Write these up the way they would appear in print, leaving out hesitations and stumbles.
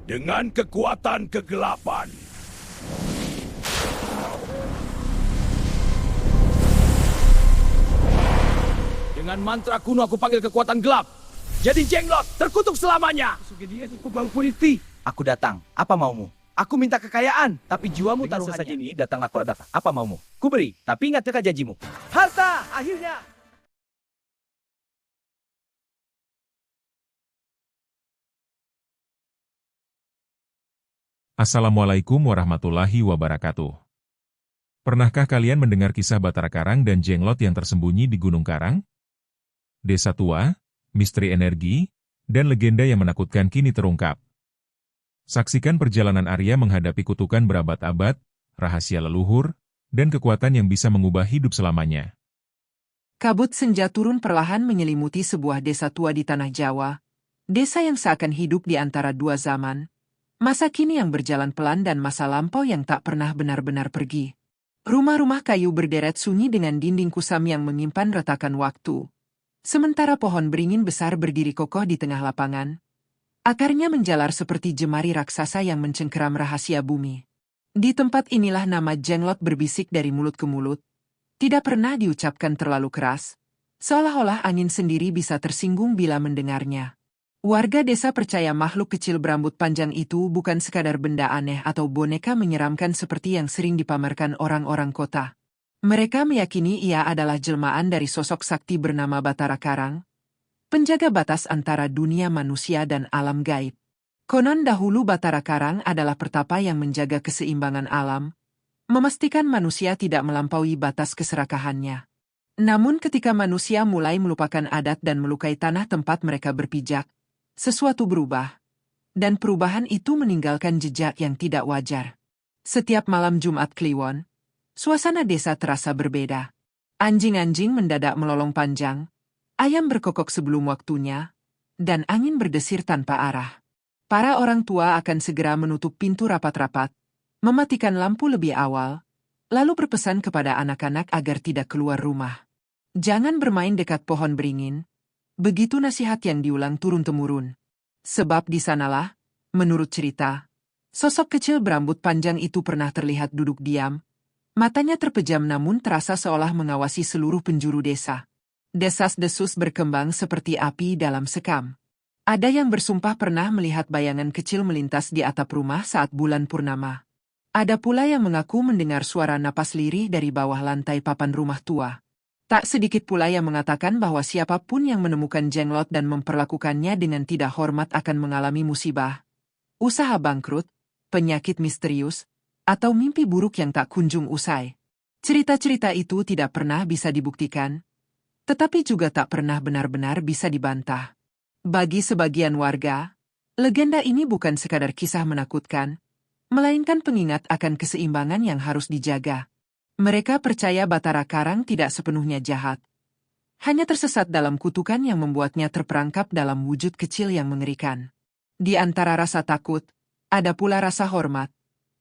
dengan kekuatan kegelapan. Dengan mantra kuno aku panggil kekuatan gelap. Jadi Jenglot terkutuk selamanya. Aku datang. Apa maumu? Aku minta kekayaan, tapi jiwamu taruhannya. Saja ini datang aku datang. Apa maumu? Ku beri, tapi ingat jaga janjimu. Harta, akhirnya. Assalamualaikum warahmatullahi wabarakatuh. Pernahkah kalian mendengar kisah Batara Karang dan Jenglot yang tersembunyi di Gunung Karang? Desa tua, misteri energi, dan legenda yang menakutkan kini terungkap. Saksikan perjalanan Arya menghadapi kutukan berabad-abad, rahasia leluhur, dan kekuatan yang bisa mengubah hidup selamanya. Kabut senja turun perlahan menyelimuti sebuah desa tua di tanah Jawa. Desa yang seakan hidup di antara dua zaman. Masa kini yang berjalan pelan dan masa lampau yang tak pernah benar-benar pergi. Rumah-rumah kayu berderet sunyi dengan dinding kusam yang menyimpan retakan waktu. Sementara pohon beringin besar berdiri kokoh di tengah lapangan. Akarnya menjalar seperti jemari raksasa yang mencengkeram rahasia bumi. Di tempat inilah nama Jenglot berbisik dari mulut ke mulut. Tidak pernah diucapkan terlalu keras. Seolah-olah angin sendiri bisa tersinggung bila mendengarnya. Warga desa percaya makhluk kecil berambut panjang itu bukan sekadar benda aneh atau boneka menyeramkan seperti yang sering dipamerkan orang-orang kota. Mereka meyakini ia adalah jelmaan dari sosok sakti bernama Batara Karang, penjaga batas antara dunia manusia dan alam gaib. Konon dahulu Batara Karang adalah pertapa yang menjaga keseimbangan alam, memastikan manusia tidak melampaui batas keserakahannya. Namun ketika manusia mulai melupakan adat dan melukai tanah tempat mereka berpijak, sesuatu berubah, dan perubahan itu meninggalkan jejak yang tidak wajar. Setiap malam Jumat Kliwon, suasana desa terasa berbeda. Anjing-anjing mendadak melolong panjang, ayam berkokok sebelum waktunya, dan angin berdesir tanpa arah. Para orang tua akan segera menutup pintu rapat-rapat, mematikan lampu lebih awal, lalu berpesan kepada anak-anak agar tidak keluar rumah. Jangan bermain dekat pohon beringin. Begitu nasihat yang diulang turun-temurun. Sebab di sanalah, menurut cerita, sosok kecil berambut panjang itu pernah terlihat duduk diam. Matanya terpejam namun terasa seolah mengawasi seluruh penjuru desa. Desas-desus berkembang seperti api dalam sekam. Ada yang bersumpah pernah melihat bayangan kecil melintas di atap rumah saat bulan purnama. Ada pula yang mengaku mendengar suara napas lirih dari bawah lantai papan rumah tua. Tak sedikit pula yang mengatakan bahwa siapapun yang menemukan Jenglot dan memperlakukannya dengan tidak hormat akan mengalami musibah, usaha bangkrut, penyakit misterius, atau mimpi buruk yang tak kunjung usai. Cerita-cerita itu tidak pernah bisa dibuktikan, tetapi juga tak pernah benar-benar bisa dibantah. Bagi sebagian warga, legenda ini bukan sekadar kisah menakutkan, melainkan pengingat akan keseimbangan yang harus dijaga. Mereka percaya Batara Karang tidak sepenuhnya jahat. Hanya tersesat dalam kutukan yang membuatnya terperangkap dalam wujud kecil yang mengerikan. Di antara rasa takut, ada pula rasa hormat.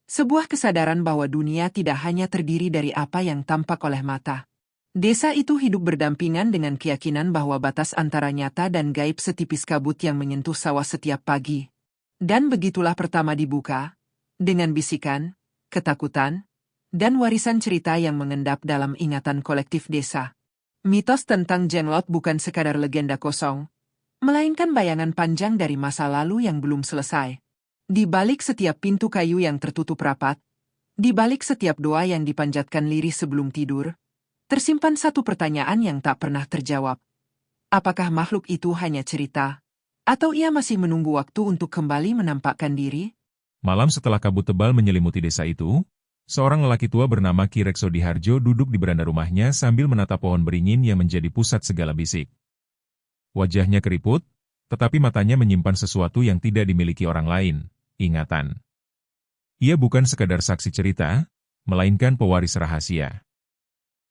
Sebuah kesadaran bahwa dunia tidak hanya terdiri dari apa yang tampak oleh mata. Desa itu hidup berdampingan dengan keyakinan bahwa batas antara nyata dan gaib setipis kabut yang menyentuh sawah setiap pagi. Dan begitulah pertama dibuka, dengan bisikan, ketakutan, dan warisan cerita yang mengendap dalam ingatan kolektif desa. Mitos tentang Jenglot bukan sekadar legenda kosong, melainkan bayangan panjang dari masa lalu yang belum selesai. Di balik setiap pintu kayu yang tertutup rapat, di balik setiap doa yang dipanjatkan lirih sebelum tidur, tersimpan satu pertanyaan yang tak pernah terjawab. Apakah makhluk itu hanya cerita, atau ia masih menunggu waktu untuk kembali menampakkan diri? Malam setelah kabut tebal menyelimuti desa itu, seorang lelaki tua bernama Ki Rekso Diharjo duduk di beranda rumahnya sambil menatap pohon beringin yang menjadi pusat segala bisik. Wajahnya keriput, tetapi matanya menyimpan sesuatu yang tidak dimiliki orang lain, ingatan. Ia bukan sekadar saksi cerita, melainkan pewaris rahasia.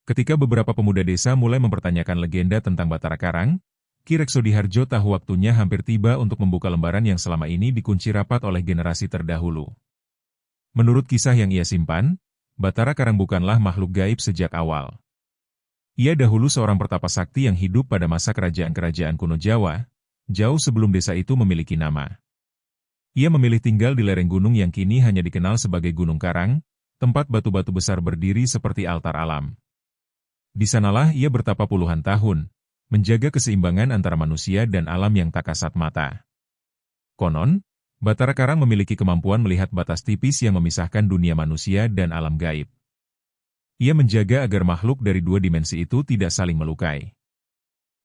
Ketika beberapa pemuda desa mulai mempertanyakan legenda tentang Batara Karang, Ki Rekso Diharjo tahu waktunya hampir tiba untuk membuka lembaran yang selama ini dikunci rapat oleh generasi terdahulu. Menurut kisah yang ia simpan, Batara Karang bukanlah makhluk gaib sejak awal. Ia dahulu seorang pertapa sakti yang hidup pada masa kerajaan-kerajaan kuno Jawa, jauh sebelum desa itu memiliki nama. Ia memilih tinggal di lereng gunung yang kini hanya dikenal sebagai Gunung Karang, tempat batu-batu besar berdiri seperti altar alam. Di sanalah ia bertapa puluhan tahun, menjaga keseimbangan antara manusia dan alam yang tak kasat mata. Konon, Batara Karang memiliki kemampuan melihat batas tipis yang memisahkan dunia manusia dan alam gaib. Ia menjaga agar makhluk dari dua dimensi itu tidak saling melukai.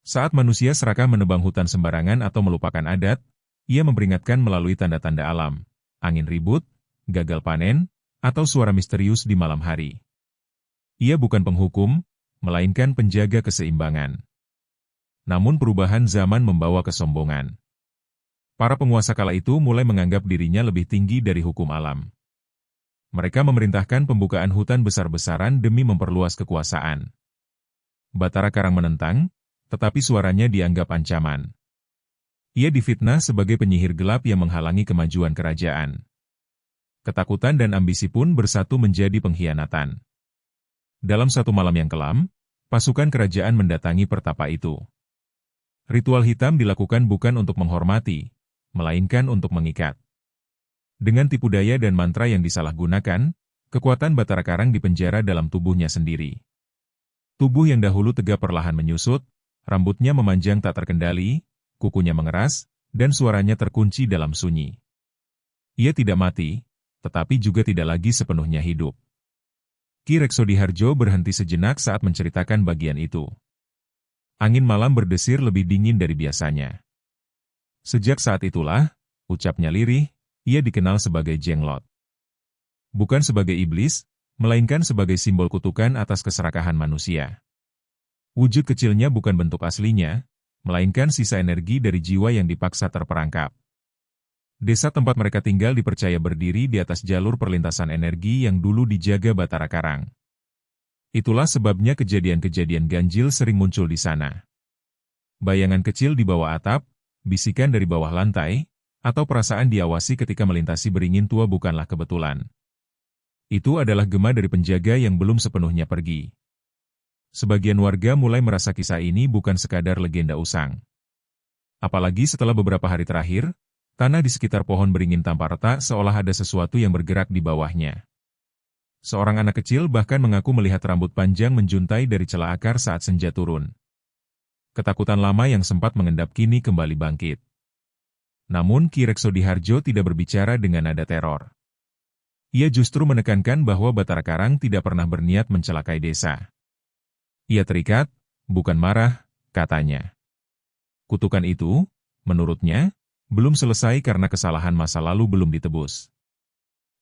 Saat manusia serakah menebang hutan sembarangan atau melupakan adat, ia memperingatkan melalui tanda-tanda alam, angin ribut, gagal panen, atau suara misterius di malam hari. Ia bukan penghukum, melainkan penjaga keseimbangan. Namun perubahan zaman membawa kesombongan. Para penguasa kala itu mulai menganggap dirinya lebih tinggi dari hukum alam. Mereka memerintahkan pembukaan hutan besar-besaran demi memperluas kekuasaan. Batara Karang menentang, tetapi suaranya dianggap ancaman. Ia difitnah sebagai penyihir gelap yang menghalangi kemajuan kerajaan. Ketakutan dan ambisi pun bersatu menjadi pengkhianatan. Dalam satu malam yang kelam, pasukan kerajaan mendatangi pertapa itu. Ritual hitam dilakukan bukan untuk menghormati, melainkan untuk mengikat. Dengan tipu daya dan mantra yang disalahgunakan, kekuatan Batara Karang dipenjara dalam tubuhnya sendiri. Tubuh yang dahulu tegap perlahan menyusut, rambutnya memanjang tak terkendali, kukunya mengeras, dan suaranya terkunci dalam sunyi. Ia tidak mati, tetapi juga tidak lagi sepenuhnya hidup. Ki Reksodiharjo berhenti sejenak saat menceritakan bagian itu. Angin malam berdesir lebih dingin dari biasanya. Sejak saat itulah, ucapnya lirih, ia dikenal sebagai Jenglot. Bukan sebagai iblis, melainkan sebagai simbol kutukan atas keserakahan manusia. Wujud kecilnya bukan bentuk aslinya, melainkan sisa energi dari jiwa yang dipaksa terperangkap. Desa tempat mereka tinggal dipercaya berdiri di atas jalur perlintasan energi yang dulu dijaga Batara Karang. Itulah sebabnya kejadian-kejadian ganjil sering muncul di sana. Bayangan kecil di bawah atap, bisikan dari bawah lantai, atau perasaan diawasi ketika melintasi beringin tua bukanlah kebetulan. Itu adalah gema dari penjaga yang belum sepenuhnya pergi. Sebagian warga mulai merasa kisah ini bukan sekadar legenda usang. Apalagi setelah beberapa hari terakhir, tanah di sekitar pohon beringin tanpa retak seolah ada sesuatu yang bergerak di bawahnya. Seorang anak kecil bahkan mengaku melihat rambut panjang menjuntai dari celah akar saat senja turun. Ketakutan lama yang sempat mengendap kini kembali bangkit. Namun Ki Reksodiharjo tidak berbicara dengan nada teror. Ia justru menekankan bahwa Batara Karang tidak pernah berniat mencelakai desa. Ia terikat, bukan marah, katanya. Kutukan itu, menurutnya, belum selesai karena kesalahan masa lalu belum ditebus.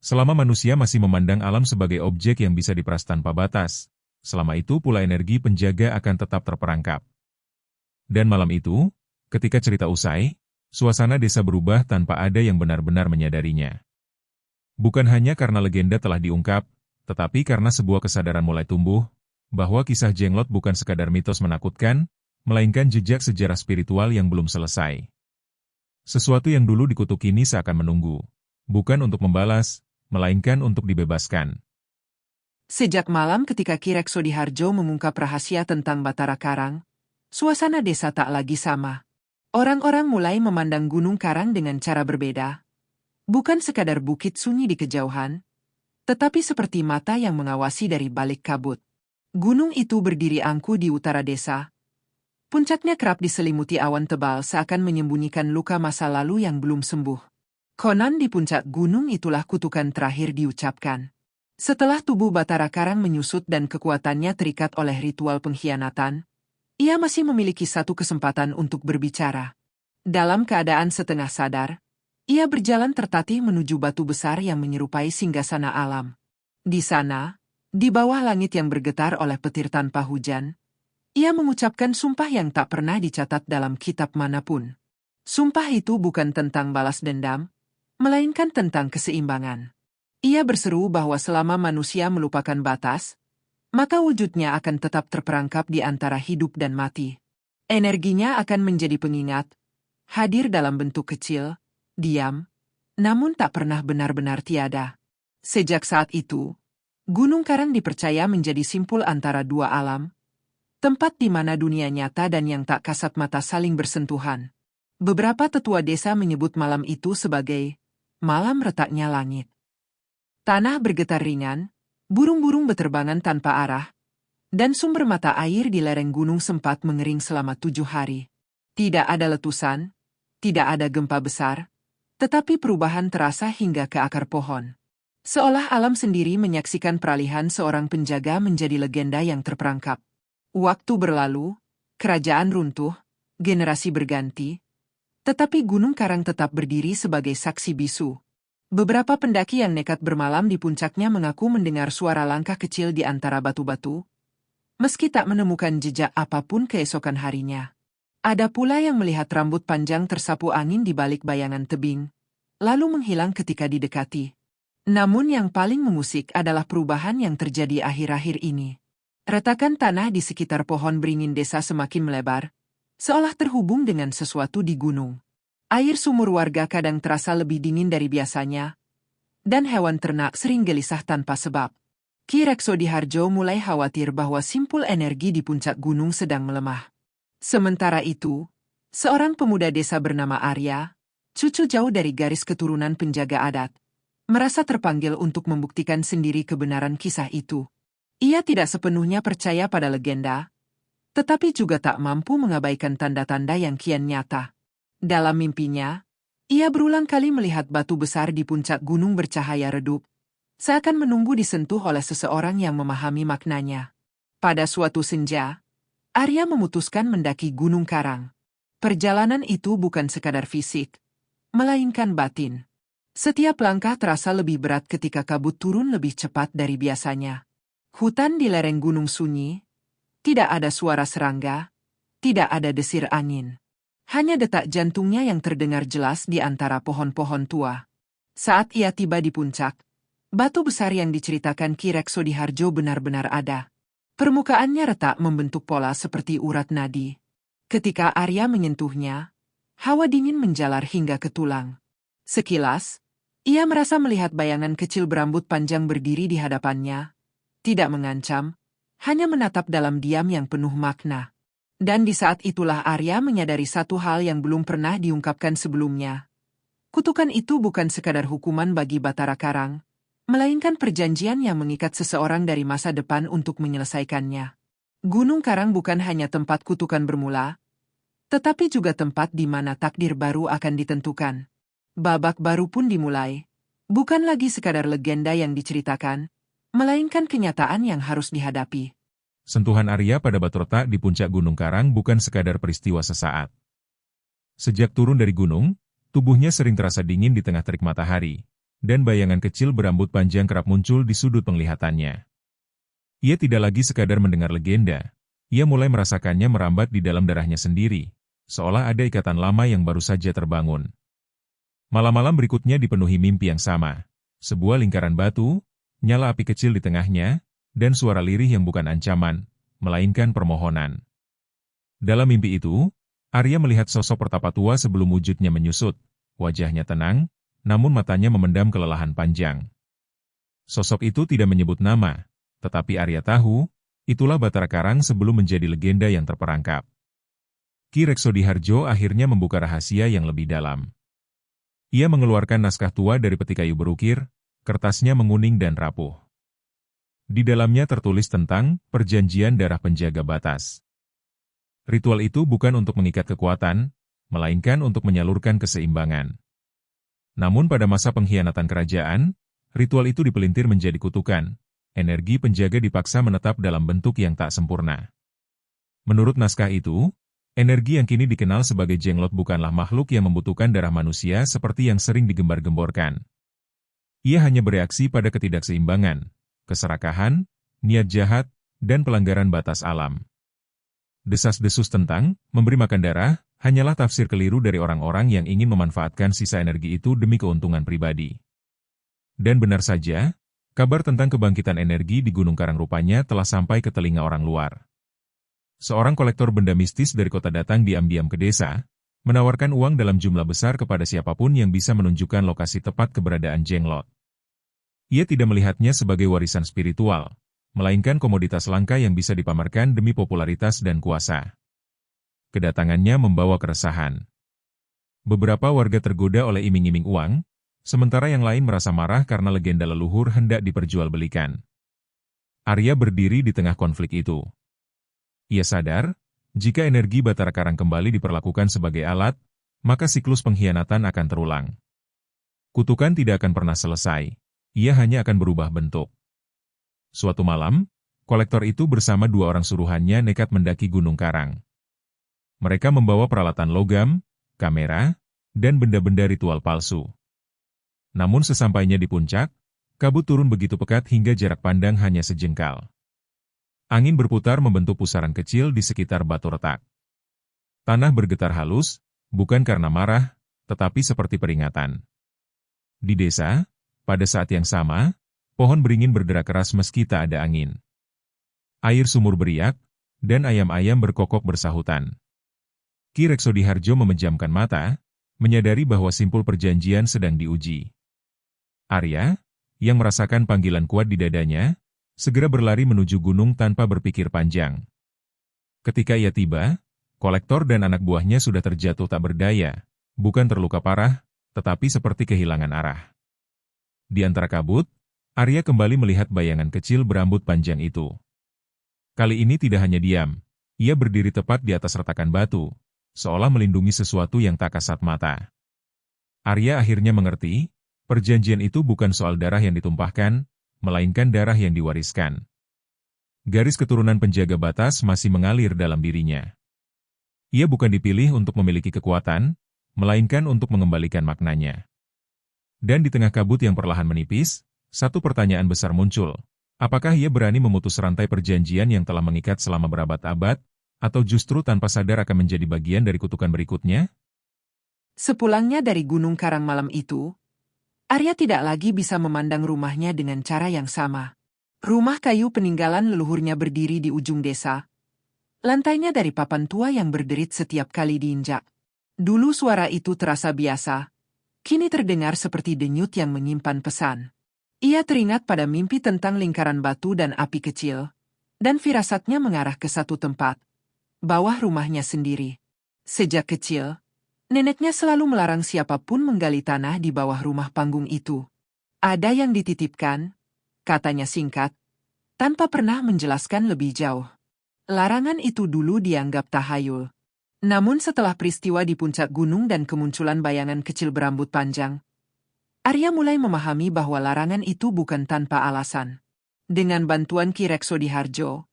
Selama manusia masih memandang alam sebagai objek yang bisa diperas tanpa batas, selama itu pula energi penjaga akan tetap terperangkap. Dan malam itu, ketika cerita usai, suasana desa berubah tanpa ada yang benar-benar menyadarinya. Bukan hanya karena legenda telah diungkap, tetapi karena sebuah kesadaran mulai tumbuh, bahwa kisah Jenglot bukan sekadar mitos menakutkan, melainkan jejak sejarah spiritual yang belum selesai. Sesuatu yang dulu dikutuk kini seakan menunggu, bukan untuk membalas, melainkan untuk dibebaskan. Sejak malam ketika Ki Reksodiharjo mengungkap rahasia tentang Batara Karang, suasana desa tak lagi sama. Orang-orang mulai memandang Gunung Karang dengan cara berbeda. Bukan sekadar bukit sunyi di kejauhan, tetapi seperti mata yang mengawasi dari balik kabut. Gunung itu berdiri angkuh di utara desa. Puncaknya kerap diselimuti awan tebal seakan menyembunyikan luka masa lalu yang belum sembuh. Konon di puncak gunung itulah kutukan terakhir diucapkan. Setelah tubuh Batara Karang menyusut dan kekuatannya terikat oleh ritual pengkhianatan, ia masih memiliki satu kesempatan untuk berbicara. Dalam keadaan setengah sadar, ia berjalan tertatih menuju batu besar yang menyerupai singgasana alam. Di sana, di bawah langit yang bergetar oleh petir tanpa hujan, ia mengucapkan sumpah yang tak pernah dicatat dalam kitab manapun. Sumpah itu bukan tentang balas dendam, melainkan tentang keseimbangan. Ia berseru bahwa selama manusia melupakan batas, maka wujudnya akan tetap terperangkap di antara hidup dan mati. Energinya akan menjadi pengingat, hadir dalam bentuk kecil, diam, namun tak pernah benar-benar tiada. Sejak saat itu, Gunung Karang dipercaya menjadi simpul antara dua alam, tempat di mana dunia nyata dan yang tak kasat mata saling bersentuhan. Beberapa tetua desa menyebut malam itu sebagai malam retaknya langit. Tanah bergetar ringan, burung-burung beterbangan tanpa arah, dan sumber mata air di lereng gunung sempat mengering selama 7 hari. Tidak ada letusan, tidak ada gempa besar, tetapi perubahan terasa hingga ke akar pohon. Seolah alam sendiri menyaksikan peralihan seorang penjaga menjadi legenda yang terperangkap. Waktu berlalu, kerajaan runtuh, generasi berganti, tetapi Gunung Karang tetap berdiri sebagai saksi bisu. Beberapa pendaki yang nekat bermalam di puncaknya mengaku mendengar suara langkah kecil di antara batu-batu, meski tak menemukan jejak apapun keesokan harinya. Ada pula yang melihat rambut panjang tersapu angin di balik bayangan tebing, lalu menghilang ketika didekati. Namun yang paling mengusik adalah perubahan yang terjadi akhir-akhir ini. Retakan tanah di sekitar pohon beringin desa semakin melebar, seolah terhubung dengan sesuatu di gunung. Air sumur warga kadang terasa lebih dingin dari biasanya, dan hewan ternak sering gelisah tanpa sebab. Ki Reksodiharjo mulai khawatir bahwa simpul energi di puncak gunung sedang melemah. Sementara itu, seorang pemuda desa bernama Arya, cucu jauh dari garis keturunan penjaga adat, merasa terpanggil untuk membuktikan sendiri kebenaran kisah itu. Ia tidak sepenuhnya percaya pada legenda, tetapi juga tak mampu mengabaikan tanda-tanda yang kian nyata. Dalam mimpinya, ia berulang kali melihat batu besar di puncak gunung bercahaya redup, seakan menunggu disentuh oleh seseorang yang memahami maknanya. Pada suatu senja, Arya memutuskan mendaki Gunung Karang. Perjalanan itu bukan sekadar fisik, melainkan batin. Setiap langkah terasa lebih berat ketika kabut turun lebih cepat dari biasanya. Hutan di lereng gunung sunyi, tidak ada suara serangga, tidak ada desir angin. Hanya detak jantungnya yang terdengar jelas di antara pohon-pohon tua. Saat ia tiba di puncak, batu besar yang diceritakan Ki Reksodiharjo benar-benar ada. Permukaannya retak membentuk pola seperti urat nadi. Ketika Arya menyentuhnya, hawa dingin menjalar hingga ke tulang. Sekilas, ia merasa melihat bayangan kecil berambut panjang berdiri di hadapannya, tidak mengancam, hanya menatap dalam diam yang penuh makna. Dan di saat itulah Arya menyadari satu hal yang belum pernah diungkapkan sebelumnya. Kutukan itu bukan sekadar hukuman bagi Batara Karang, melainkan perjanjian yang mengikat seseorang dari masa depan untuk menyelesaikannya. Gunung Karang bukan hanya tempat kutukan bermula, tetapi juga tempat di mana takdir baru akan ditentukan. Babak baru pun dimulai, bukan lagi sekadar legenda yang diceritakan, melainkan kenyataan yang harus dihadapi. Sentuhan Arya pada batu retak di puncak Gunung Karang bukan sekadar peristiwa sesaat. Sejak turun dari gunung, tubuhnya sering terasa dingin di tengah terik matahari, dan bayangan kecil berambut panjang kerap muncul di sudut penglihatannya. Ia tidak lagi sekadar mendengar legenda, ia mulai merasakannya merambat di dalam darahnya sendiri, seolah ada ikatan lama yang baru saja terbangun. Malam-malam berikutnya dipenuhi mimpi yang sama, sebuah lingkaran batu, nyala api kecil di tengahnya, dan suara lirih yang bukan ancaman, melainkan permohonan. Dalam mimpi itu, Arya melihat sosok pertapa tua sebelum wujudnya menyusut, wajahnya tenang, namun matanya memendam kelelahan panjang. Sosok itu tidak menyebut nama, tetapi Arya tahu, itulah Batara Karang sebelum menjadi legenda yang terperangkap. Ki Reksodiharjo akhirnya membuka rahasia yang lebih dalam. Ia mengeluarkan naskah tua dari peti kayu berukir, kertasnya menguning dan rapuh. Di dalamnya tertulis tentang perjanjian darah penjaga batas. Ritual itu bukan untuk mengikat kekuatan, melainkan untuk menyalurkan keseimbangan. Namun pada masa pengkhianatan kerajaan, ritual itu dipelintir menjadi kutukan. Energi penjaga dipaksa menetap dalam bentuk yang tak sempurna. Menurut naskah itu, energi yang kini dikenal sebagai jenglot bukanlah makhluk yang membutuhkan darah manusia seperti yang sering digembar-gemborkan. Ia hanya bereaksi pada ketidakseimbangan, keserakahan, niat jahat, dan pelanggaran batas alam. Desas-desus tentang memberi makan darah hanyalah tafsir keliru dari orang-orang yang ingin memanfaatkan sisa energi itu demi keuntungan pribadi. Dan benar saja, kabar tentang kebangkitan energi di Gunung Karang rupanya telah sampai ke telinga orang luar. Seorang kolektor benda mistis dari kota datang diam-diam ke desa, menawarkan uang dalam jumlah besar kepada siapapun yang bisa menunjukkan lokasi tepat keberadaan jenglot. Ia tidak melihatnya sebagai warisan spiritual, melainkan komoditas langka yang bisa dipamerkan demi popularitas dan kuasa. Kedatangannya membawa keresahan. Beberapa warga tergoda oleh iming-iming uang, sementara yang lain merasa marah karena legenda leluhur hendak diperjualbelikan. Arya berdiri di tengah konflik itu. Ia sadar, jika energi Batara Karang kembali diperlakukan sebagai alat, maka siklus pengkhianatan akan terulang. Kutukan tidak akan pernah selesai, ia hanya akan berubah bentuk. Suatu malam, kolektor itu bersama 2 orang suruhannya nekat mendaki Gunung Karang. Mereka membawa peralatan logam, kamera, dan benda-benda ritual palsu. Namun sesampainya di puncak, kabut turun begitu pekat hingga jarak pandang hanya sejengkal. Angin berputar membentuk pusaran kecil di sekitar batu retak. Tanah bergetar halus, bukan karena marah, tetapi seperti peringatan. Di desa, pada saat yang sama, pohon beringin berderak keras meski tak ada angin. Air sumur beriak, dan ayam-ayam berkokok bersahutan. Ki Reksodiharjo memejamkan mata, menyadari bahwa simpul perjanjian sedang diuji. Arya, yang merasakan panggilan kuat di dadanya, segera berlari menuju gunung tanpa berpikir panjang. Ketika ia tiba, kolektor dan anak buahnya sudah terjatuh tak berdaya, bukan terluka parah, tetapi seperti kehilangan arah. Di antara kabut, Arya kembali melihat bayangan kecil berambut panjang itu. Kali ini tidak hanya diam, ia berdiri tepat di atas retakan batu, seolah melindungi sesuatu yang tak kasat mata. Arya akhirnya mengerti, perjanjian itu bukan soal darah yang ditumpahkan, melainkan darah yang diwariskan. Garis keturunan penjaga batas masih mengalir dalam dirinya. Ia bukan dipilih untuk memiliki kekuatan, melainkan untuk mengembalikan maknanya. Dan di tengah kabut yang perlahan menipis, satu pertanyaan besar muncul. Apakah ia berani memutus rantai perjanjian yang telah mengikat selama berabad-abad, atau justru tanpa sadar akan menjadi bagian dari kutukan berikutnya? Sepulangnya dari Gunung Karang malam itu, Arya tidak lagi bisa memandang rumahnya dengan cara yang sama. Rumah kayu peninggalan leluhurnya berdiri di ujung desa. Lantainya dari papan tua yang berderit setiap kali diinjak. Dulu suara itu terasa biasa, kini terdengar seperti denyut yang menyimpan pesan. Ia teringat pada mimpi tentang lingkaran batu dan api kecil, dan firasatnya mengarah ke satu tempat, bawah rumahnya sendiri. Sejak kecil, neneknya selalu melarang siapapun menggali tanah di bawah rumah panggung itu. Ada yang dititipkan, katanya singkat, tanpa pernah menjelaskan lebih jauh. Larangan itu dulu dianggap tahayul. Namun setelah peristiwa di puncak gunung dan kemunculan bayangan kecil berambut panjang, Arya mulai memahami bahwa larangan itu bukan tanpa alasan. Dengan bantuan Ki Reksodiharjo,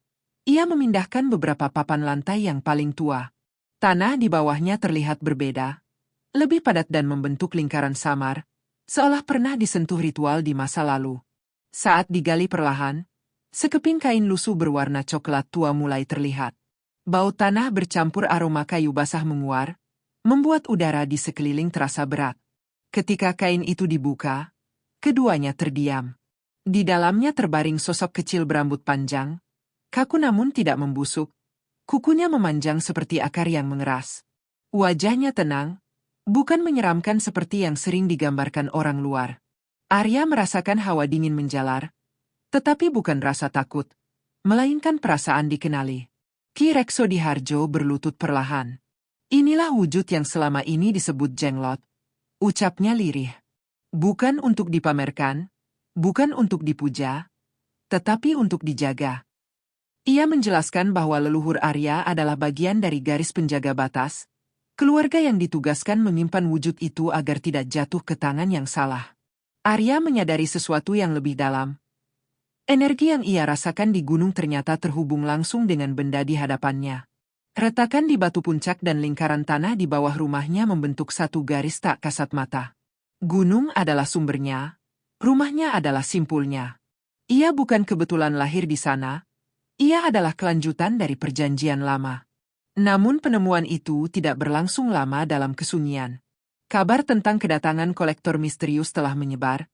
ia memindahkan beberapa papan lantai yang paling tua. Tanah di bawahnya terlihat berbeda, lebih padat dan membentuk lingkaran samar, seolah pernah disentuh ritual di masa lalu. Saat digali perlahan, sekeping kain lusuh berwarna coklat tua mulai terlihat. Bau tanah bercampur aroma kayu basah menguar, membuat udara di sekeliling terasa berat. Ketika kain itu dibuka, keduanya terdiam. Di dalamnya terbaring sosok kecil berambut panjang, kaku namun tidak membusuk. Kukunya memanjang seperti akar yang mengeras. Wajahnya tenang, bukan menyeramkan seperti yang sering digambarkan orang luar. Arya merasakan hawa dingin menjalar, tetapi bukan rasa takut, melainkan perasaan dikenali. Ki Reksodiharjo berlutut perlahan. Inilah wujud yang selama ini disebut Jenglot, ucapnya lirih. Bukan untuk dipamerkan, bukan untuk dipuja, tetapi untuk dijaga. Ia menjelaskan bahwa leluhur Arya adalah bagian dari garis penjaga batas, keluarga yang ditugaskan menyimpan wujud itu agar tidak jatuh ke tangan yang salah. Arya menyadari sesuatu yang lebih dalam. Energi yang ia rasakan di gunung ternyata terhubung langsung dengan benda di hadapannya. Retakan di batu puncak dan lingkaran tanah di bawah rumahnya membentuk satu garis tak kasat mata. Gunung adalah sumbernya, rumahnya adalah simpulnya. Ia bukan kebetulan lahir di sana, ia adalah kelanjutan dari perjanjian lama. Namun penemuan itu tidak berlangsung lama dalam kesunyian. Kabar tentang kedatangan kolektor misterius telah menyebar,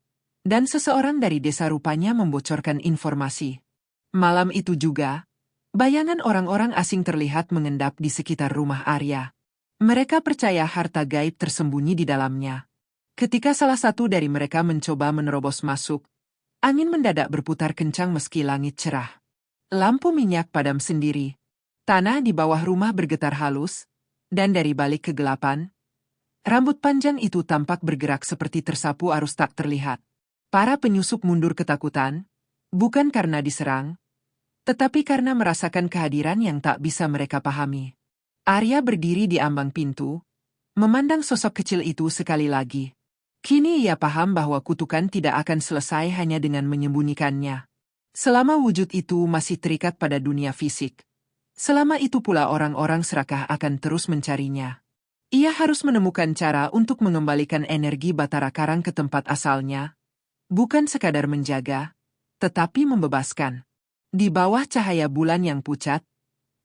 dan seseorang dari desa rupanya membocorkan informasi. Malam itu juga, bayangan orang-orang asing terlihat mengendap di sekitar rumah Arya. Mereka percaya harta gaib tersembunyi di dalamnya. Ketika salah satu dari mereka mencoba menerobos masuk, angin mendadak berputar kencang meski langit cerah. Lampu minyak padam sendiri. Tanah di bawah rumah bergetar halus, dan dari balik kegelapan, Rambut panjang itu tampak bergerak seperti tersapu arus tak terlihat. Para penyusup mundur ketakutan, bukan karena diserang, tetapi karena merasakan kehadiran yang tak bisa mereka pahami. Arya berdiri di ambang pintu, memandang sosok kecil itu sekali lagi. Kini ia paham bahwa kutukan tidak akan selesai hanya dengan menyembunyikannya. Selama wujud itu masih terikat pada dunia fisik, selama itu pula orang-orang serakah akan terus mencarinya. Ia harus menemukan cara untuk mengembalikan energi Batara Karang ke tempat asalnya, bukan sekadar menjaga, tetapi membebaskan. Di bawah cahaya bulan yang pucat,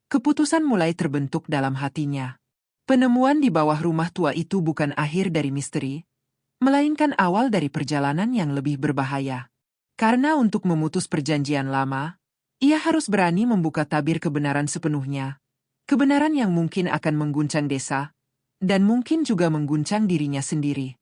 keputusan mulai terbentuk dalam hatinya. Penemuan di bawah rumah tua itu bukan akhir dari misteri, melainkan awal dari perjalanan yang lebih berbahaya. Karena untuk memutus perjanjian lama, ia harus berani membuka tabir kebenaran sepenuhnya. Kebenaran yang mungkin akan mengguncang desa, dan mungkin juga mengguncang dirinya sendiri.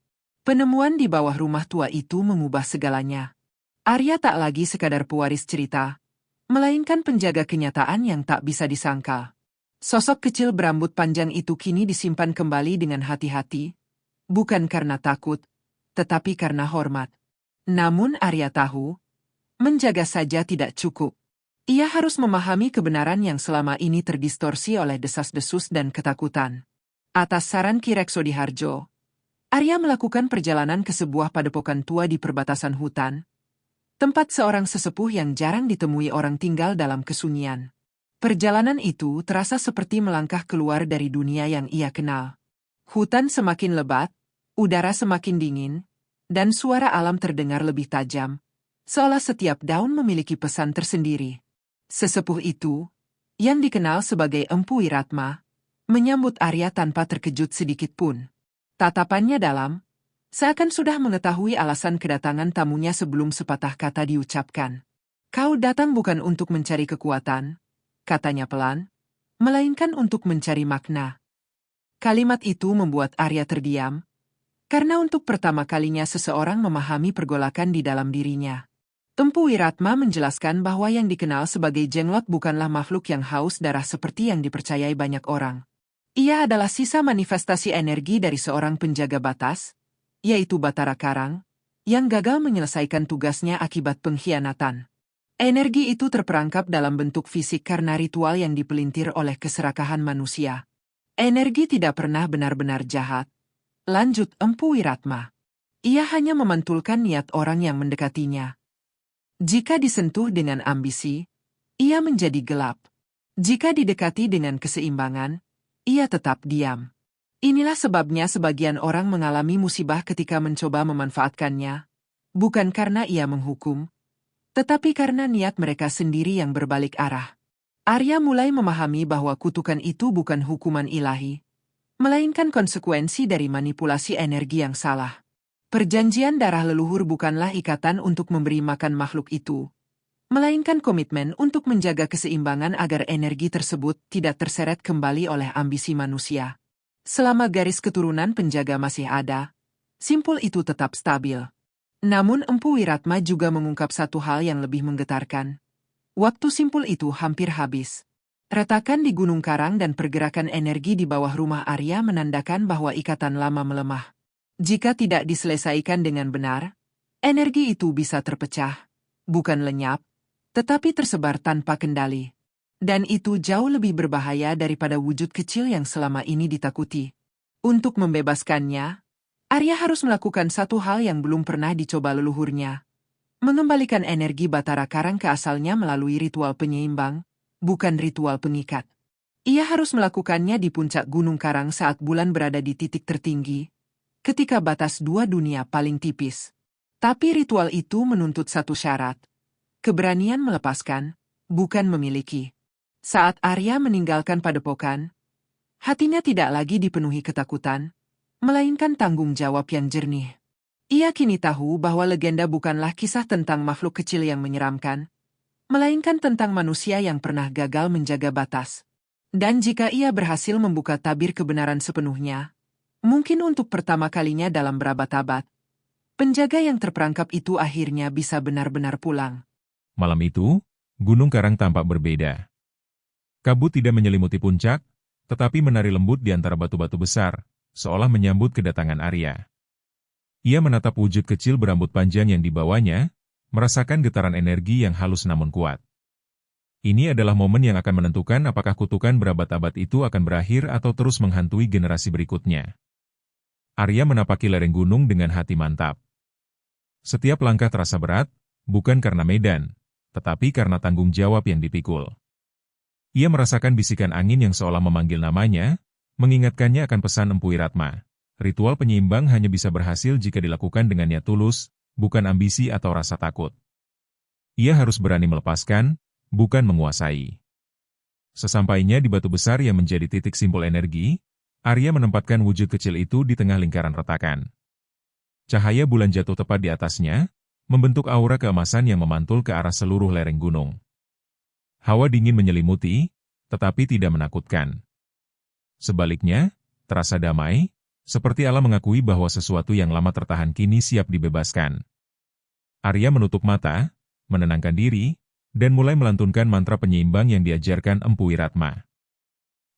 Penemuan di bawah rumah tua itu mengubah segalanya. Arya tak lagi sekadar pewaris cerita, melainkan penjaga kenyataan yang tak bisa disangkal. Sosok kecil berambut panjang itu kini disimpan kembali dengan hati-hati, bukan karena takut, tetapi karena hormat. Namun Arya tahu, menjaga saja tidak cukup. Ia harus memahami kebenaran yang selama ini terdistorsi oleh desas-desus dan ketakutan. Atas saran Ki Reksodiharjo, Arya melakukan perjalanan ke sebuah padepokan tua di perbatasan hutan, tempat seorang sesepuh yang jarang ditemui orang tinggal dalam kesunyian. Perjalanan itu terasa seperti melangkah keluar dari dunia yang ia kenal. Hutan semakin lebat, udara semakin dingin, dan suara alam terdengar lebih tajam, seolah setiap daun memiliki pesan tersendiri. Sesepuh itu, yang dikenal sebagai Empu Wiratma, menyambut Arya tanpa terkejut sedikit pun. Tatapannya dalam, seakan sudah mengetahui alasan kedatangan tamunya sebelum sepatah kata diucapkan. Kau datang bukan untuk mencari kekuatan, katanya pelan, melainkan untuk mencari makna. Kalimat itu membuat Arya terdiam, karena untuk pertama kalinya seseorang memahami pergolakan di dalam dirinya. Empu Wiratma menjelaskan bahwa yang dikenal sebagai jenglot bukanlah makhluk yang haus darah seperti yang dipercayai banyak orang. Ia adalah sisa manifestasi energi dari seorang penjaga batas, yaitu Batara Karang, yang gagal menyelesaikan tugasnya akibat pengkhianatan. Energi itu terperangkap dalam bentuk fisik karena ritual yang dipelintir oleh keserakahan manusia. Energi tidak pernah benar-benar jahat, lanjut Empu Wiratma. Ia hanya memantulkan niat orang yang mendekatinya. Jika disentuh dengan ambisi, ia menjadi gelap. Jika didekati dengan keseimbangan, ia tetap diam. Inilah sebabnya sebagian orang mengalami musibah ketika mencoba memanfaatkannya, bukan karena ia menghukum, tetapi karena niat mereka sendiri yang berbalik arah. Arya mulai memahami bahwa kutukan itu bukan hukuman ilahi, melainkan konsekuensi dari manipulasi energi yang salah. Perjanjian darah leluhur bukanlah ikatan untuk memberi makan makhluk itu, melainkan komitmen untuk menjaga keseimbangan agar energi tersebut tidak terseret kembali oleh ambisi manusia. Selama garis keturunan penjaga masih ada, simpul itu tetap stabil. Namun Empu Wiratma juga mengungkap satu hal yang lebih menggetarkan. Waktu simpul itu hampir habis. Retakan di Gunung Karang dan pergerakan energi di bawah rumah Arya menandakan bahwa ikatan lama melemah. Jika tidak diselesaikan dengan benar, energi itu bisa terpecah, bukan lenyap, tetapi tersebar tanpa kendali. Dan itu jauh lebih berbahaya daripada wujud kecil yang selama ini ditakuti. Untuk membebaskannya, Arya harus melakukan satu hal yang belum pernah dicoba leluhurnya. Mengembalikan energi Batara Karang ke asalnya melalui ritual penyeimbang, bukan ritual pengikat. Ia harus melakukannya di puncak Gunung Karang saat bulan berada di titik tertinggi, ketika batas dua dunia paling tipis. Tapi ritual itu menuntut satu syarat. Keberanian melepaskan, bukan memiliki. Saat Arya meninggalkan padepokan, hatinya tidak lagi dipenuhi ketakutan, melainkan tanggung jawab yang jernih. Ia kini tahu bahwa legenda bukanlah kisah tentang makhluk kecil yang menyeramkan, melainkan tentang manusia yang pernah gagal menjaga batas. Dan jika ia berhasil membuka tabir kebenaran sepenuhnya, mungkin untuk pertama kalinya dalam berabad-abad, penjaga yang terperangkap itu akhirnya bisa benar-benar pulang. Malam itu, Gunung Karang tampak berbeda. Kabut tidak menyelimuti puncak, tetapi menari lembut di antara batu-batu besar, seolah menyambut kedatangan Arya. Ia menatap wujud kecil berambut panjang yang dibawanya, merasakan getaran energi yang halus namun kuat. Ini adalah momen yang akan menentukan apakah kutukan berabad-abad itu akan berakhir atau terus menghantui generasi berikutnya. Arya menapaki lereng gunung dengan hati mantap. Setiap langkah terasa berat, bukan karena medan, tetapi karena tanggung jawab yang dipikul. Ia merasakan bisikan angin yang seolah memanggil namanya, mengingatkannya akan pesan Empu Wiratma. Ritual penyeimbang hanya bisa berhasil jika dilakukan dengan niat tulus, bukan ambisi atau rasa takut. Ia harus berani melepaskan, bukan menguasai. Sesampainya di batu besar yang menjadi titik simpul energi, Arya menempatkan wujud kecil itu di tengah lingkaran retakan. Cahaya bulan jatuh tepat di atasnya, membentuk aura keemasan yang memantul ke arah seluruh lereng gunung. Hawa dingin menyelimuti, tetapi tidak menakutkan. Sebaliknya, terasa damai, seperti alam mengakui bahwa sesuatu yang lama tertahan kini siap dibebaskan. Arya menutup mata, menenangkan diri, dan mulai melantunkan mantra penyeimbang yang diajarkan Empu Wiratma.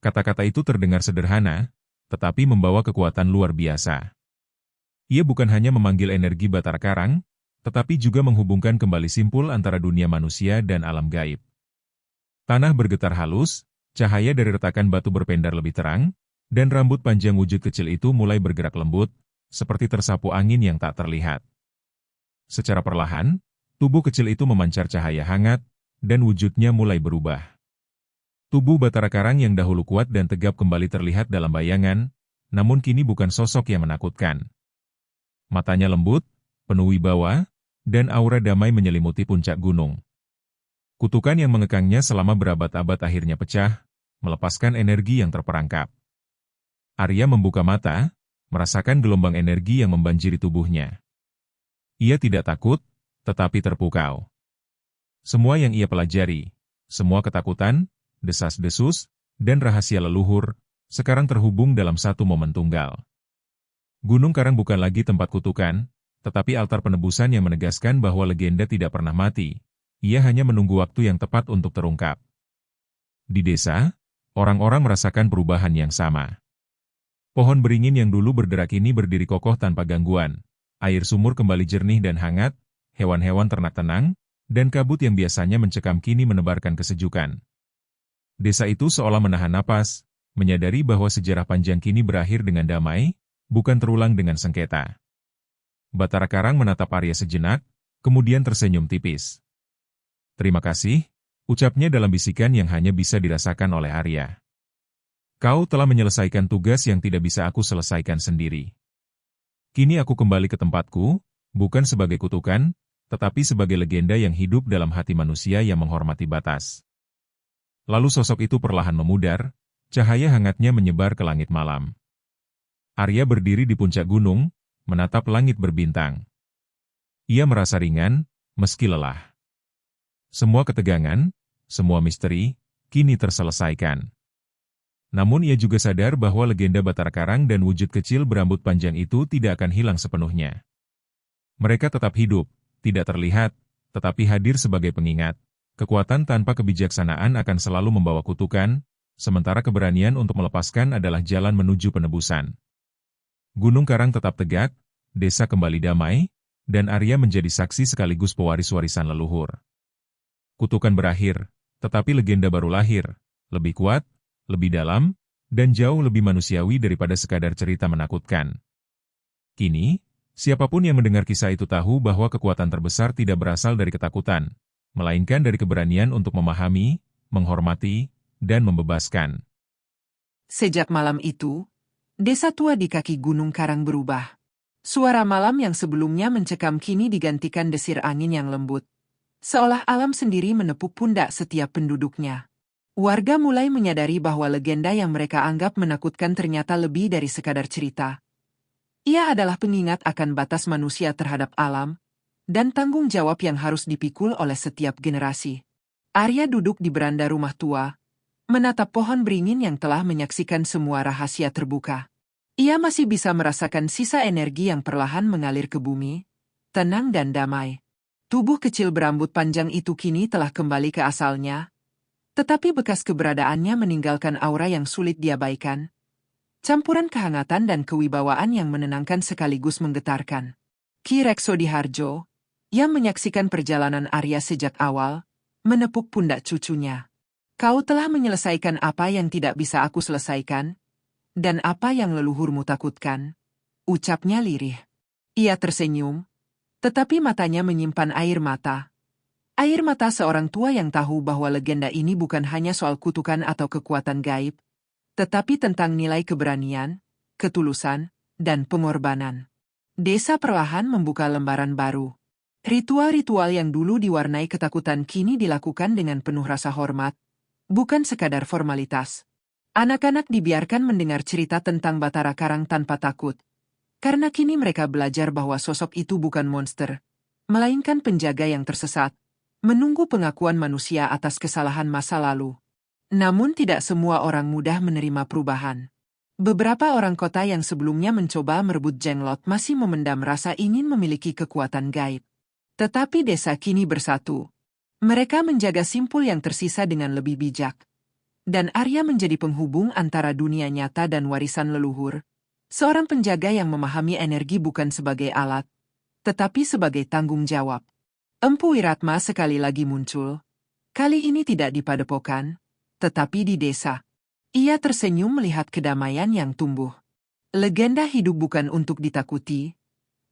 Kata-kata itu terdengar sederhana, tetapi membawa kekuatan luar biasa. Ia bukan hanya memanggil energi Batara Karang, tetapi juga menghubungkan kembali simpul antara dunia manusia dan alam gaib. Tanah bergetar halus, cahaya dari retakan batu berpendar lebih terang, dan rambut panjang wujud kecil itu mulai bergerak lembut, seperti tersapu angin yang tak terlihat. Secara perlahan, tubuh kecil itu memancar cahaya hangat, dan wujudnya mulai berubah. Tubuh Batara Karang yang dahulu kuat dan tegap kembali terlihat dalam bayangan, namun kini bukan sosok yang menakutkan. Matanya lembut, penuh wibawa, dan aura damai menyelimuti puncak gunung. Kutukan yang mengekangnya selama berabad-abad akhirnya pecah, melepaskan energi yang terperangkap. Arya membuka mata, merasakan gelombang energi yang membanjiri tubuhnya. Ia tidak takut, tetapi terpukau. Semua yang ia pelajari, semua ketakutan, desas-desus, dan rahasia leluhur, sekarang terhubung dalam satu momen tunggal. Gunung Karang bukan lagi tempat kutukan, tetapi altar penebusan yang menegaskan bahwa legenda tidak pernah mati, ia hanya menunggu waktu yang tepat untuk terungkap. Di desa, orang-orang merasakan perubahan yang sama. Pohon beringin yang dulu berderak ini berdiri kokoh tanpa gangguan, air sumur kembali jernih dan hangat, hewan-hewan ternak tenang, dan kabut yang biasanya mencekam kini menebarkan kesejukan. Desa itu seolah menahan napas, menyadari bahwa sejarah panjang kini berakhir dengan damai, bukan terulang dengan sengketa. Batara Karang menatap Arya sejenak, kemudian tersenyum tipis. "Terima kasih," ucapnya dalam bisikan yang hanya bisa dirasakan oleh Arya. "Kau telah menyelesaikan tugas yang tidak bisa aku selesaikan sendiri. Kini aku kembali ke tempatku, bukan sebagai kutukan, tetapi sebagai legenda yang hidup dalam hati manusia yang menghormati batas." Lalu sosok itu perlahan memudar, cahaya hangatnya menyebar ke langit malam. Arya berdiri di puncak gunung, menatap langit berbintang. Ia merasa ringan, meski lelah. Semua ketegangan, semua misteri, kini terselesaikan. Namun ia juga sadar bahwa legenda Batara Karang dan wujud kecil berambut panjang itu tidak akan hilang sepenuhnya. Mereka tetap hidup, tidak terlihat, tetapi hadir sebagai pengingat. Kekuatan tanpa kebijaksanaan akan selalu membawa kutukan, sementara keberanian untuk melepaskan adalah jalan menuju penebusan. Gunung Karang tetap tegak, desa kembali damai, dan Arya menjadi saksi sekaligus pewaris warisan leluhur. Kutukan berakhir, tetapi legenda baru lahir, lebih kuat, lebih dalam, dan jauh lebih manusiawi daripada sekadar cerita menakutkan. Kini, siapapun yang mendengar kisah itu tahu bahwa kekuatan terbesar tidak berasal dari ketakutan, melainkan dari keberanian untuk memahami, menghormati, dan membebaskan. Sejak malam itu, desa tua di kaki Gunung Karang berubah. Suara malam yang sebelumnya mencekam kini digantikan desir angin yang lembut. Seolah alam sendiri menepuk pundak setiap penduduknya. Warga mulai menyadari bahwa legenda yang mereka anggap menakutkan ternyata lebih dari sekadar cerita. Ia adalah pengingat akan batas manusia terhadap alam, dan tanggung jawab yang harus dipikul oleh setiap generasi. Arya duduk di beranda rumah tua, menatap pohon beringin yang telah menyaksikan semua rahasia terbuka. Ia masih bisa merasakan sisa energi yang perlahan mengalir ke bumi, tenang dan damai. Tubuh kecil berambut panjang itu kini telah kembali ke asalnya, tetapi bekas keberadaannya meninggalkan aura yang sulit diabaikan. Campuran kehangatan dan kewibawaan yang menenangkan sekaligus menggetarkan. Ki Reksodiharjo, yang menyaksikan perjalanan Arya sejak awal, menepuk pundak cucunya. Kau telah menyelesaikan apa yang tidak bisa aku selesaikan, dan apa yang leluhurmu takutkan, ucapnya lirih. Ia tersenyum, tetapi matanya menyimpan air mata. Air mata seorang tua yang tahu bahwa legenda ini bukan hanya soal kutukan atau kekuatan gaib, tetapi tentang nilai keberanian, ketulusan, dan pengorbanan. Desa perlahan membuka lembaran baru. Ritual-ritual yang dulu diwarnai ketakutan kini dilakukan dengan penuh rasa hormat, bukan sekadar formalitas. Anak-anak dibiarkan mendengar cerita tentang Batara Karang tanpa takut, karena kini mereka belajar bahwa sosok itu bukan monster, melainkan penjaga yang tersesat, menunggu pengakuan manusia atas kesalahan masa lalu. Namun tidak semua orang mudah menerima perubahan. Beberapa orang kota yang sebelumnya mencoba merebut Jenglot masih memendam rasa ingin memiliki kekuatan gaib. Tetapi desa kini bersatu. Mereka menjaga simpul yang tersisa dengan lebih bijak. Dan Arya menjadi penghubung antara dunia nyata dan warisan leluhur. Seorang penjaga yang memahami energi bukan sebagai alat, tetapi sebagai tanggung jawab. Empu Wiratma sekali lagi muncul. Kali ini tidak di padepokan, tetapi di desa. Ia tersenyum melihat kedamaian yang tumbuh. Legenda hidup bukan untuk ditakuti,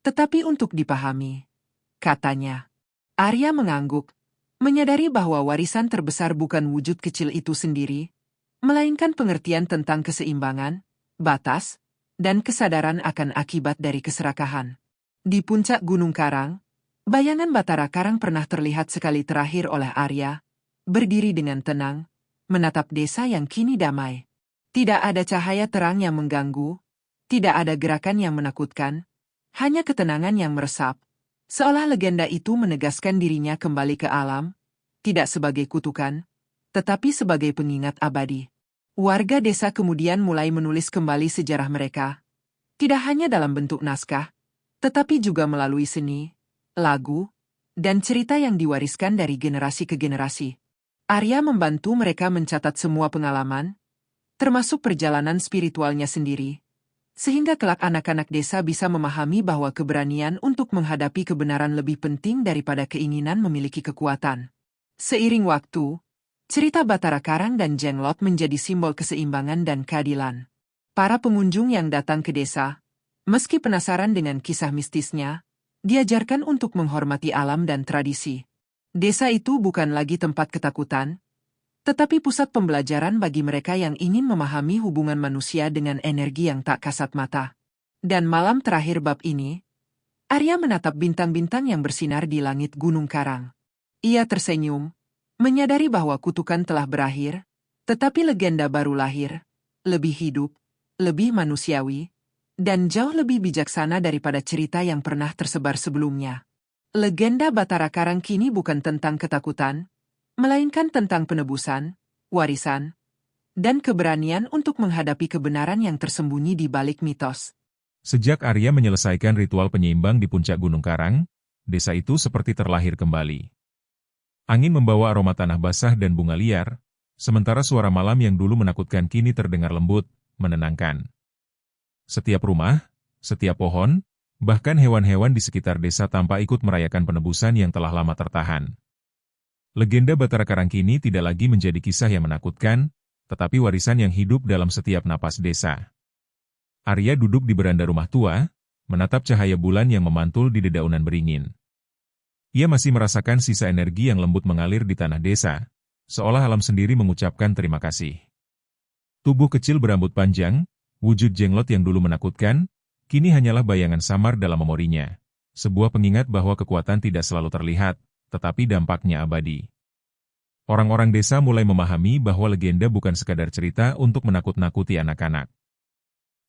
tetapi untuk dipahami, katanya. Arya mengangguk, menyadari bahwa warisan terbesar bukan wujud kecil itu sendiri, melainkan pengertian tentang keseimbangan, batas, dan kesadaran akan akibat dari keserakahan. Di puncak Gunung Karang, bayangan Batara Karang pernah terlihat sekali terakhir oleh Arya, berdiri dengan tenang, menatap desa yang kini damai. Tidak ada cahaya terang yang mengganggu, tidak ada gerakan yang menakutkan, hanya ketenangan yang meresap. Seolah legenda itu menegaskan dirinya kembali ke alam, tidak sebagai kutukan, tetapi sebagai pengingat abadi. Warga desa kemudian mulai menulis kembali sejarah mereka, tidak hanya dalam bentuk naskah, tetapi juga melalui seni, lagu, dan cerita yang diwariskan dari generasi ke generasi. Arya membantu mereka mencatat semua pengalaman, termasuk perjalanan spiritualnya sendiri, sehingga kelak anak-anak desa bisa memahami bahwa keberanian untuk menghadapi kebenaran lebih penting daripada keinginan memiliki kekuatan. Seiring waktu, cerita Batara Karang dan Jenglot menjadi simbol keseimbangan dan keadilan. Para pengunjung yang datang ke desa, meski penasaran dengan kisah mistisnya, diajarkan untuk menghormati alam dan tradisi. Desa itu bukan lagi tempat ketakutan, tetapi pusat pembelajaran bagi mereka yang ingin memahami hubungan manusia dengan energi yang tak kasat mata. Dan malam terakhir bab ini, Arya menatap bintang-bintang yang bersinar di langit Gunung Karang. Ia tersenyum, menyadari bahwa kutukan telah berakhir, tetapi legenda baru lahir, lebih hidup, lebih manusiawi, dan jauh lebih bijaksana daripada cerita yang pernah tersebar sebelumnya. Legenda Batara Karang kini bukan tentang ketakutan, melainkan tentang penebusan, warisan, dan keberanian untuk menghadapi kebenaran yang tersembunyi di balik mitos. Sejak Arya menyelesaikan ritual penyeimbang di puncak Gunung Karang, desa itu seperti terlahir kembali. Angin membawa aroma tanah basah dan bunga liar, sementara suara malam yang dulu menakutkan kini terdengar lembut, menenangkan. Setiap rumah, setiap pohon, bahkan hewan-hewan di sekitar desa tampak ikut merayakan penebusan yang telah lama tertahan. Legenda Batara Karang kini tidak lagi menjadi kisah yang menakutkan, tetapi warisan yang hidup dalam setiap napas desa. Arya duduk di beranda rumah tua, menatap cahaya bulan yang memantul di dedaunan beringin. Ia masih merasakan sisa energi yang lembut mengalir di tanah desa, seolah alam sendiri mengucapkan terima kasih. Tubuh kecil berambut panjang, wujud Jenglot yang dulu menakutkan, kini hanyalah bayangan samar dalam memorinya, sebuah pengingat bahwa kekuatan tidak selalu terlihat, tetapi dampaknya abadi. Orang-orang desa mulai memahami bahwa legenda bukan sekadar cerita untuk menakut-nakuti anak-anak.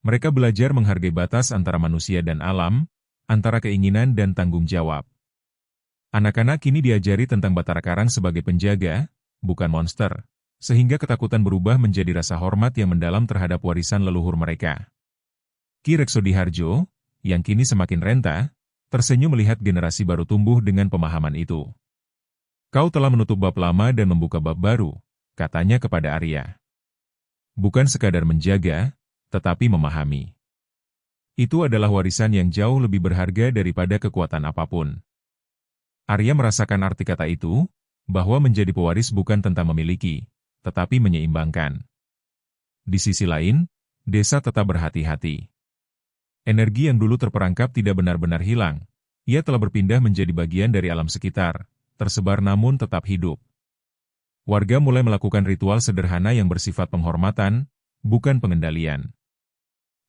Mereka belajar menghargai batas antara manusia dan alam, antara keinginan dan tanggung jawab. Anak-anak kini diajari tentang Batara Karang sebagai penjaga, bukan monster, sehingga ketakutan berubah menjadi rasa hormat yang mendalam terhadap warisan leluhur mereka. Ki Reksodiharjo, yang kini semakin renta, tersenyum melihat generasi baru tumbuh dengan pemahaman itu. Kau telah menutup bab lama dan membuka bab baru, katanya kepada Arya. Bukan sekadar menjaga, tetapi memahami. Itu adalah warisan yang jauh lebih berharga daripada kekuatan apapun. Arya merasakan arti kata itu, bahwa menjadi pewaris bukan tentang memiliki, tetapi menyeimbangkan. Di sisi lain, desa tetap berhati-hati. Energi yang dulu terperangkap tidak benar-benar hilang. Ia telah berpindah menjadi bagian dari alam sekitar, tersebar namun tetap hidup. Warga mulai melakukan ritual sederhana yang bersifat penghormatan, bukan pengendalian.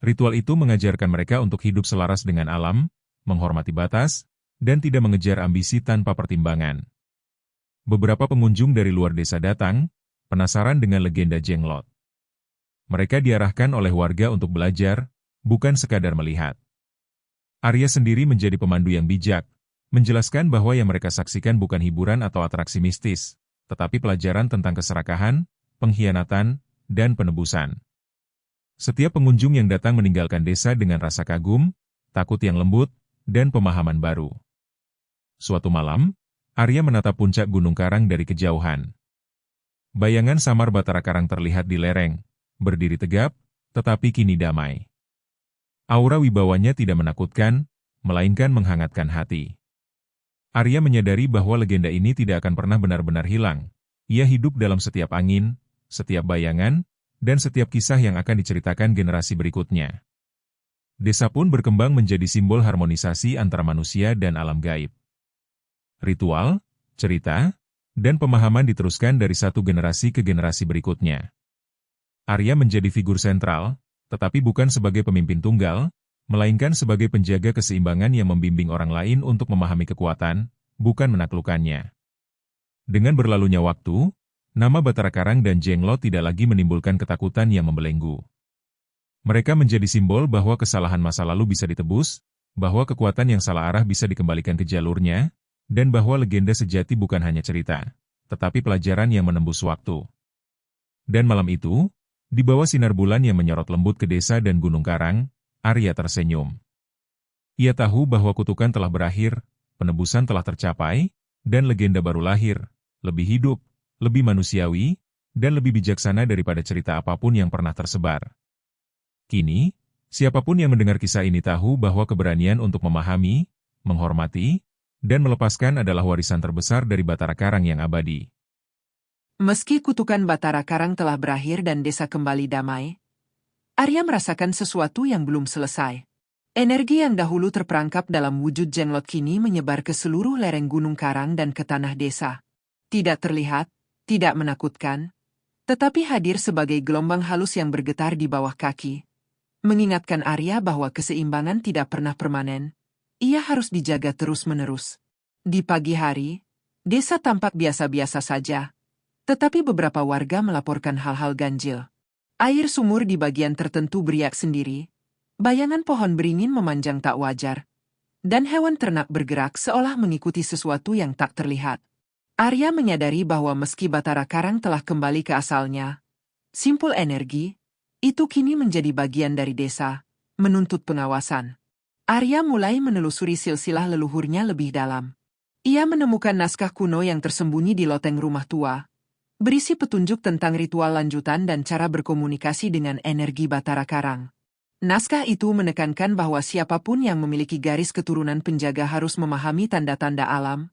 Ritual itu mengajarkan mereka untuk hidup selaras dengan alam, menghormati batas, dan tidak mengejar ambisi tanpa pertimbangan. Beberapa pengunjung dari luar desa datang, penasaran dengan legenda Jenglot. Mereka diarahkan oleh warga untuk belajar, bukan sekadar melihat. Arya sendiri menjadi pemandu yang bijak, menjelaskan bahwa yang mereka saksikan bukan hiburan atau atraksi mistis, tetapi pelajaran tentang keserakahan, pengkhianatan, dan penebusan. Setiap pengunjung yang datang meninggalkan desa dengan rasa kagum, takut yang lembut, dan pemahaman baru. Suatu malam, Arya menatap puncak Gunung Karang dari kejauhan. Bayangan samar Batara Karang terlihat di lereng, berdiri tegap, tetapi kini damai. Aura wibawanya tidak menakutkan, melainkan menghangatkan hati. Arya menyadari bahwa legenda ini tidak akan pernah benar-benar hilang. Ia hidup dalam setiap angin, setiap bayangan, dan setiap kisah yang akan diceritakan generasi berikutnya. Desa pun berkembang menjadi simbol harmonisasi antara manusia dan alam gaib. Ritual, cerita, dan pemahaman diteruskan dari satu generasi ke generasi berikutnya. Arya menjadi figur sentral, tetapi bukan sebagai pemimpin tunggal, melainkan sebagai penjaga keseimbangan yang membimbing orang lain untuk memahami kekuatan, bukan menaklukkannya. Dengan berlalunya waktu, nama Batara Karang dan Jenglot tidak lagi menimbulkan ketakutan yang membelenggu. Mereka menjadi simbol bahwa kesalahan masa lalu bisa ditebus, bahwa kekuatan yang salah arah bisa dikembalikan ke jalurnya, dan bahwa legenda sejati bukan hanya cerita, tetapi pelajaran yang menembus waktu. Dan malam itu, di bawah sinar bulan yang menyorot lembut ke desa dan Gunung Karang, Arya tersenyum. Ia tahu bahwa kutukan telah berakhir, penebusan telah tercapai, dan legenda baru lahir, lebih hidup, lebih manusiawi, dan lebih bijaksana daripada cerita apapun yang pernah tersebar. Kini, siapapun yang mendengar kisah ini tahu bahwa keberanian untuk memahami, menghormati, dan melepaskan adalah warisan terbesar dari Batara Karang yang abadi. Meski kutukan Batara Karang telah berakhir dan desa kembali damai, Arya merasakan sesuatu yang belum selesai. Energi yang dahulu terperangkap dalam wujud Jenglot kini menyebar ke seluruh lereng Gunung Karang dan ke tanah desa. Tidak terlihat, tidak menakutkan, tetapi hadir sebagai gelombang halus yang bergetar di bawah kaki. Mengingatkan Arya bahwa keseimbangan tidak pernah permanen. Ia harus dijaga terus-menerus. Di pagi hari, desa tampak biasa-biasa saja, tetapi beberapa warga melaporkan hal-hal ganjil. Air sumur di bagian tertentu beriak sendiri, bayangan pohon beringin memanjang tak wajar, dan hewan ternak bergerak seolah mengikuti sesuatu yang tak terlihat. Arya menyadari bahwa meski Batara Karang telah kembali ke asalnya, simpul energi, itu kini menjadi bagian dari desa, menuntut pengawasan. Arya mulai menelusuri silsilah leluhurnya lebih dalam. Ia menemukan naskah kuno yang tersembunyi di loteng rumah tua, berisi petunjuk tentang ritual lanjutan dan cara berkomunikasi dengan energi Batara Karang. Naskah itu menekankan bahwa siapapun yang memiliki garis keturunan penjaga harus memahami tanda-tanda alam,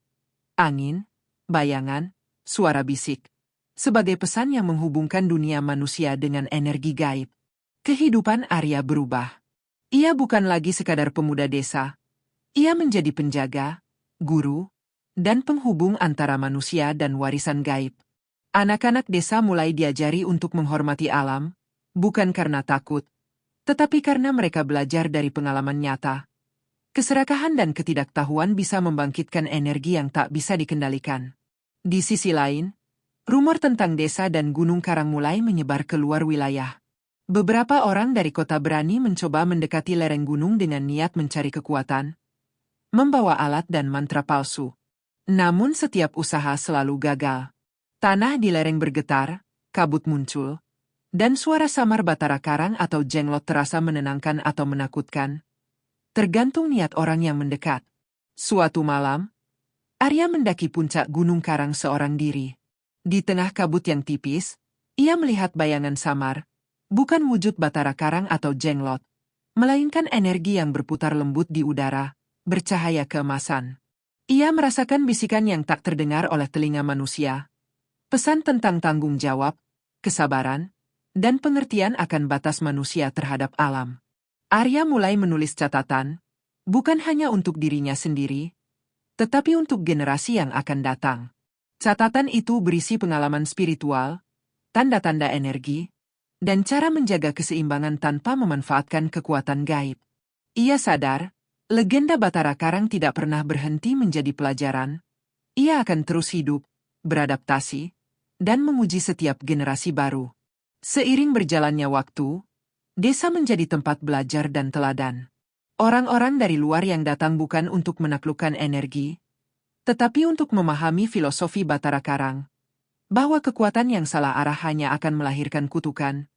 angin, bayangan, suara bisik, sebagai pesan yang menghubungkan dunia manusia dengan energi gaib. Kehidupan Arya berubah. Ia bukan lagi sekadar pemuda desa. Ia menjadi penjaga, guru, dan penghubung antara manusia dan warisan gaib. Anak-anak desa mulai diajari untuk menghormati alam, bukan karena takut, tetapi karena mereka belajar dari pengalaman nyata. Keserakahan dan ketidaktahuan bisa membangkitkan energi yang tak bisa dikendalikan. Di sisi lain, rumor tentang desa dan Gunung Karang mulai menyebar ke luar wilayah. Beberapa orang dari kota berani mencoba mendekati lereng gunung dengan niat mencari kekuatan, membawa alat dan mantra palsu. Namun setiap usaha selalu gagal. Tanah di lereng bergetar, kabut muncul, dan suara samar Batara Karang atau Jenglot terasa menenangkan atau menakutkan. Tergantung niat orang yang mendekat. Suatu malam, Arya mendaki puncak Gunung Karang seorang diri. Di tengah kabut yang tipis, ia melihat bayangan samar, bukan wujud Batara Karang atau Jenglot, melainkan energi yang berputar lembut di udara, bercahaya keemasan. Ia merasakan bisikan yang tak terdengar oleh telinga manusia, pesan tentang tanggung jawab, kesabaran, dan pengertian akan batas manusia terhadap alam. Arya mulai menulis catatan, bukan hanya untuk dirinya sendiri, tetapi untuk generasi yang akan datang. Catatan itu berisi pengalaman spiritual, tanda-tanda energi, dan cara menjaga keseimbangan tanpa memanfaatkan kekuatan gaib. Ia sadar, legenda Batara Karang tidak pernah berhenti menjadi pelajaran. Ia akan terus hidup, beradaptasi, dan menguji setiap generasi baru. Seiring berjalannya waktu, desa menjadi tempat belajar dan teladan. Orang-orang dari luar yang datang bukan untuk menaklukkan energi, tetapi untuk memahami filosofi Batara Karang, bahwa kekuatan yang salah arah hanya akan melahirkan kutukan,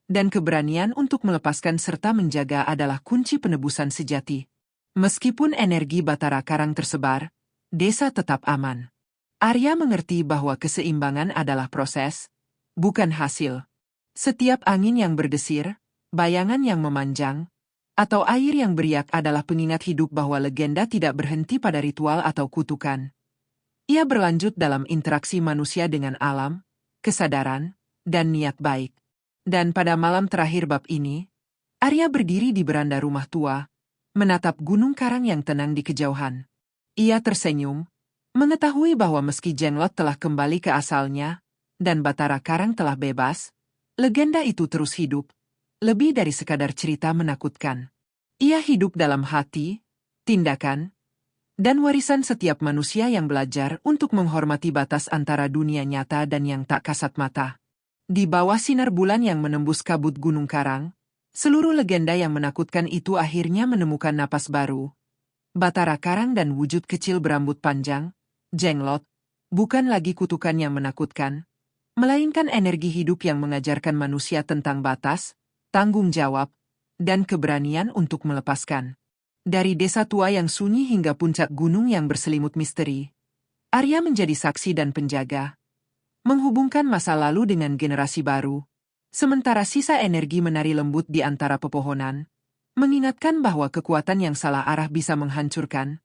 dan keberanian untuk melepaskan serta menjaga adalah kunci penebusan sejati. Meskipun energi Batara Karang tersebar, desa tetap aman. Arya mengerti bahwa keseimbangan adalah proses, bukan hasil. Setiap angin yang berdesir, bayangan yang memanjang, atau air yang beriak adalah pengingat hidup bahwa legenda tidak berhenti pada ritual atau kutukan. Ia berlanjut dalam interaksi manusia dengan alam, kesadaran, dan niat baik. Dan pada malam terakhir bab ini, Arya berdiri di beranda rumah tua, menatap Gunung Karang yang tenang di kejauhan. Ia tersenyum, mengetahui bahwa meski Jenglot telah kembali ke asalnya, dan Batara Karang telah bebas, legenda itu terus hidup, lebih dari sekadar cerita menakutkan. Ia hidup dalam hati, tindakan, dan warisan setiap manusia yang belajar untuk menghormati batas antara dunia nyata dan yang tak kasat mata. Di bawah sinar bulan yang menembus kabut Gunung Karang, seluruh legenda yang menakutkan itu akhirnya menemukan napas baru. Batara Karang dan wujud kecil berambut panjang, Jenglot, bukan lagi kutukan yang menakutkan, melainkan energi hidup yang mengajarkan manusia tentang batas, tanggung jawab, dan keberanian untuk melepaskan. Dari desa tua yang sunyi hingga puncak gunung yang berselimut misteri, Arya menjadi saksi dan penjaga, menghubungkan masa lalu dengan generasi baru, sementara sisa energi menari lembut di antara pepohonan, mengingatkan bahwa kekuatan yang salah arah bisa menghancurkan,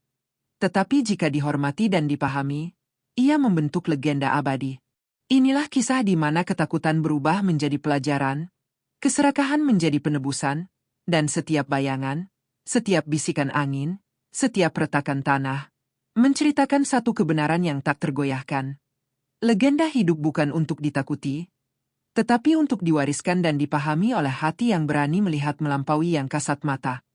tetapi jika dihormati dan dipahami, ia membentuk legenda abadi. Inilah kisah di mana ketakutan berubah menjadi pelajaran, keserakahan menjadi penebusan, dan setiap bayangan, setiap bisikan angin, setiap retakan tanah, menceritakan satu kebenaran yang tak tergoyahkan. Legenda hidup bukan untuk ditakuti, tetapi untuk diwariskan dan dipahami oleh hati yang berani melihat melampaui yang kasat mata.